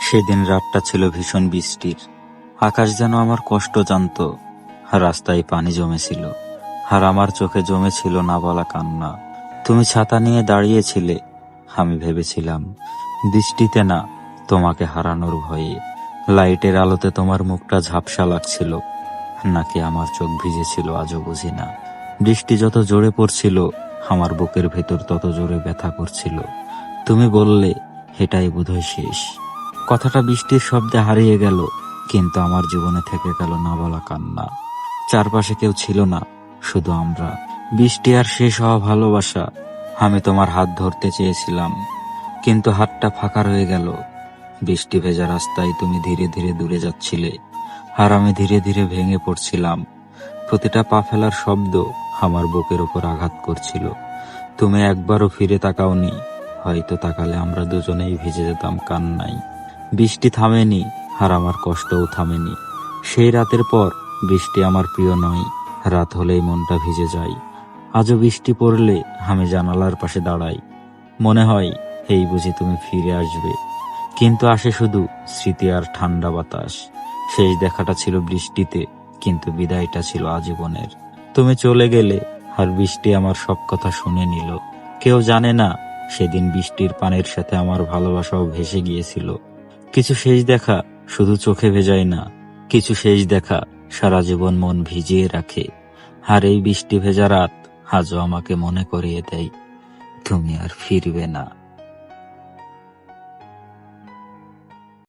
সেদিন রাতটা ছিল ভীষণ বৃষ্টির। আকাশ যেন আমার কষ্ট জানতো। রাস্তায় পানি জমেছিল, আর আমার চোখে জমেছিল না বলা কান্না। তুমি ছাতা নিয়ে দাঁড়িয়েছিলে। আমি ভেবেছিলাম বৃষ্টিতে না, তোমাকে হারানোর ভয়ে। লাইটের আলোতে তোমার মুখটা ঝাপসা লাগছিল, নাকি আমার চোখ ভিজেছিল আজও বুঝি না। বৃষ্টি যত জোরে পড়ছিল, আমার বুকের ভেতর তত জোরে ব্যথা করছিল। তুমি বললে, এটাই বোধহয় শেষ। কথাটা বৃষ্টির শব্দে হারিয়ে গেল, কিন্তু আমার জীবনে থেকে গেল না বলা কান্না। চারপাশে কেউ ছিল না, শুধু আমরা। বৃষ্টি আর শেষ হওয়া ভালোবাসা। আমি তোমার হাত ধরতে চেয়েছিলাম, কিন্তু হাতটা ফাঁকা রয়ে গেল। বৃষ্টি ভেজা রাস্তায় তুমি ধীরে ধীরে দূরে যাচ্ছিলে, আর আমি ধীরে ধীরে ভেঙে পড়ছিলাম। প্রতিটা পা ফেলার শব্দ আমার বুকের ওপর আঘাত করছিল। তুমি একবারও ফিরে তাকাওনি, হয়তো তাকালে আমরা দুজনেই ভিজে যেতাম কান্নায়। বৃষ্টি থামেনি, আর আমার কষ্টও থামেনি। সেই রাতের পর বৃষ্টি আমার প্রিয় নয়। রাত হলেই মনটা ভিজে যায়। আজও বৃষ্টি পড়লে আমি জানালার পাশে দাঁড়াই। মনে হয় এই বুঝি তুমি ফিরে আসবে, কিন্তু আসে শুধু স্মৃতি আর ঠান্ডা বাতাস। শেষ দেখাটা ছিল বৃষ্টিতে, কিন্তু বিদায়টা ছিল আজীবনের। তুমি চলে গেলে, আর বৃষ্টি আমার সব কথা শুনে নিল। কেউ জানে না, সেদিন বৃষ্টির পানির সাথে আমার ভালোবাসাও ভেসে গিয়েছিল। কিছু শেষ দেখা শুধু চোখে ভেজায় না, কিছু শেষ দেখা সারা জীবন মন ভিজিয়ে রাখে। আর এই বৃষ্টি ভেজা রাত আজও আমাকে মনে করিয়ে দেয়, তুমি আর ফিরবে না।